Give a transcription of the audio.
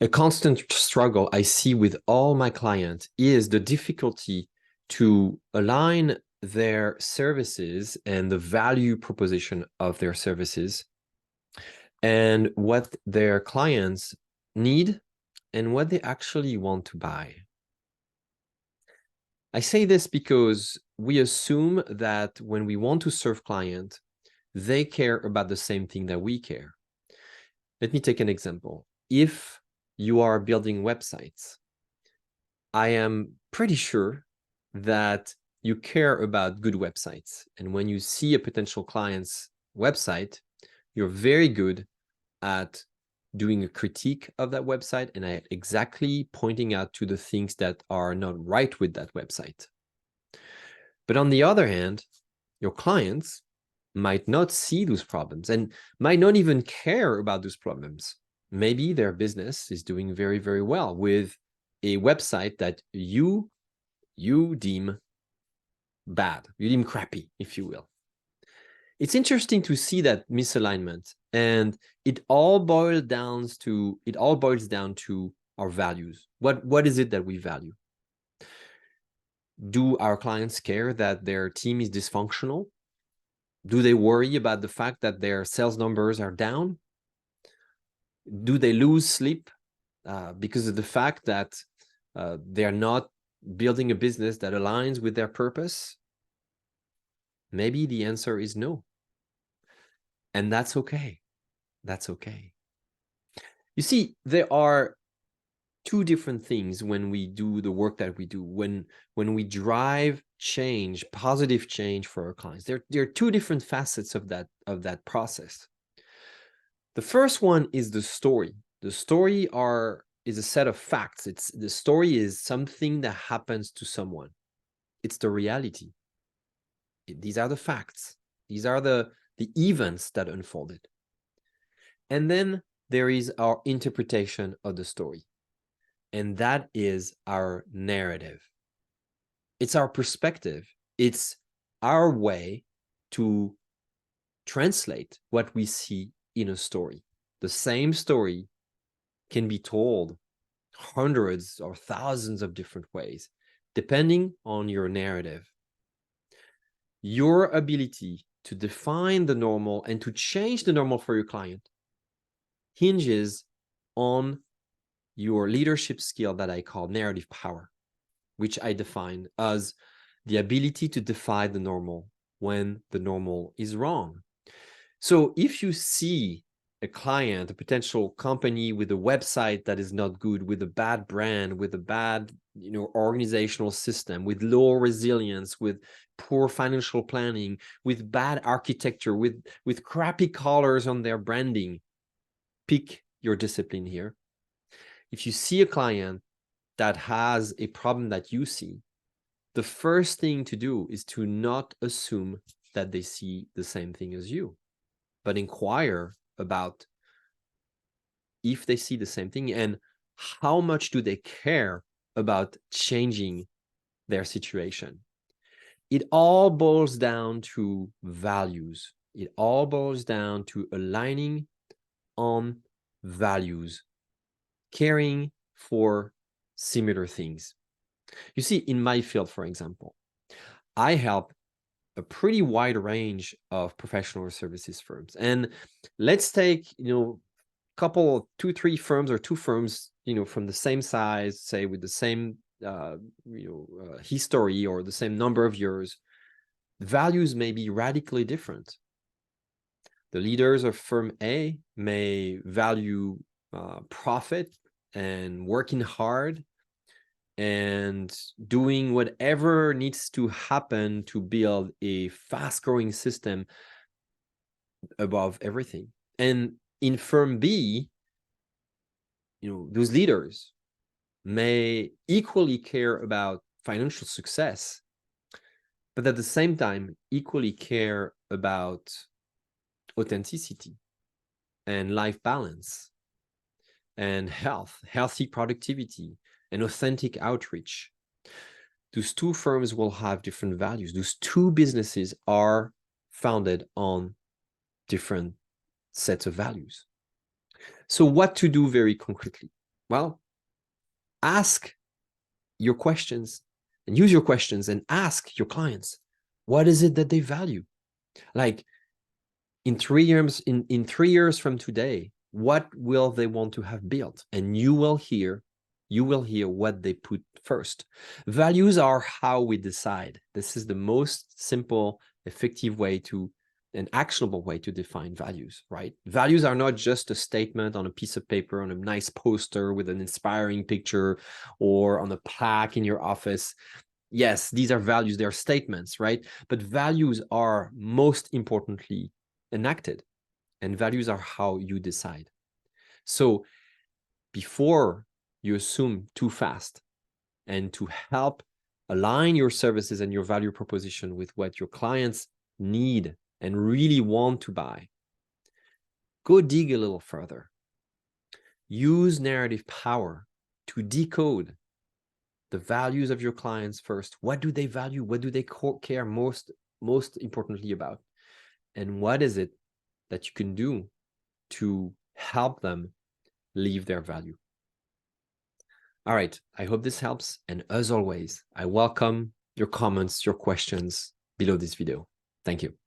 A constant struggle I see with all my clients is the difficulty to align their services and the value proposition of their services and what their clients need and what they actually want to buy. I say this because we assume that when we want to serve clients, they care about the same thing that we care. Let me take an example. If you are building websites, I am pretty sure that you care about good websites. And when you see a potential client's website, you're very good at doing a critique of that website and at exactly pointing out to the things that are not right with that website. But on the other hand, your clients might not see those problems and might not even care about those problems. Maybe their business is doing very, very well with a website that you deem bad, you deem crappy, if you will. It's interesting to see that misalignment, and it all boils down to our values. What is it that we value? Do our clients care that their team is dysfunctional? Do they worry about the fact that their sales numbers are down? Do they lose sleep because of the fact that they're not building a business that aligns with their purpose? Maybe the answer is no. And that's okay. That's okay. You see, there are two different things when we do the work that we do, when we drive change, positive change for our clients. There are two different facets of that process. The first one is the story. The story is a set of facts. The story is something that happens to someone. It's the reality. These are the facts. These are the events that unfolded. And then there is our interpretation of the story. And that is our narrative. It's our perspective. It's our way to translate what we see in a story. The same story can be told hundreds or thousands of different ways, depending on your narrative. Your ability to define the normal and to change the normal for your client hinges on your leadership skill that I call narrative power, which I define as the ability to defy the normal when the normal is wrong. So if you see a client, a potential company with a website that is not good, with a bad brand, with a bad organizational system, with low resilience, with poor financial planning, with bad architecture, with crappy colors on their branding, pick your discipline here. If you see a client that has a problem that you see, the first thing to do is to not assume that they see the same thing as you, but inquire about if they see the same thing and how much do they care about changing their situation. It all boils down to values. It all boils down to aligning on values, caring for similar things. You see, in my field, for example, I help a pretty wide range of professional services firms. And let's take, couple, 2-3 firms or two firms, from the same size, say with the same, history or the same number of years. Values may be radically different. The leaders of firm A may value profit and working hard and doing whatever needs to happen to build a fast-growing system above everything. And in firm B, those leaders may equally care about financial success, but at the same time, equally care about authenticity and life balance and healthy productivity and authentic outreach. Those two firms will have different values. Those two businesses are founded on different sets of values. So what to do very concretely? Well, ask your questions and use your questions and ask your clients, what is it that they value? Like in 3 years, in 3 years from today, what will they want to have built? And you will hear what they put first. Values are how we decide. This is the most simple, effective way to, an actionable way to define values, right? Values are not just a statement on a piece of paper, on a nice poster with an inspiring picture, or on a plaque in your office. Yes, these are values, they're statements, right? But values are most importantly enacted, and values are how you decide. So before you assume too fast, and to help align your services and your value proposition with what your clients need and really want to buy, go dig a little further. Use narrative power to decode the values of your clients first. What do they value? What do they care most importantly about? And what is it that you can do to help them live their value? All right, I hope this helps. And as always, I welcome your comments, your questions below this video. Thank you.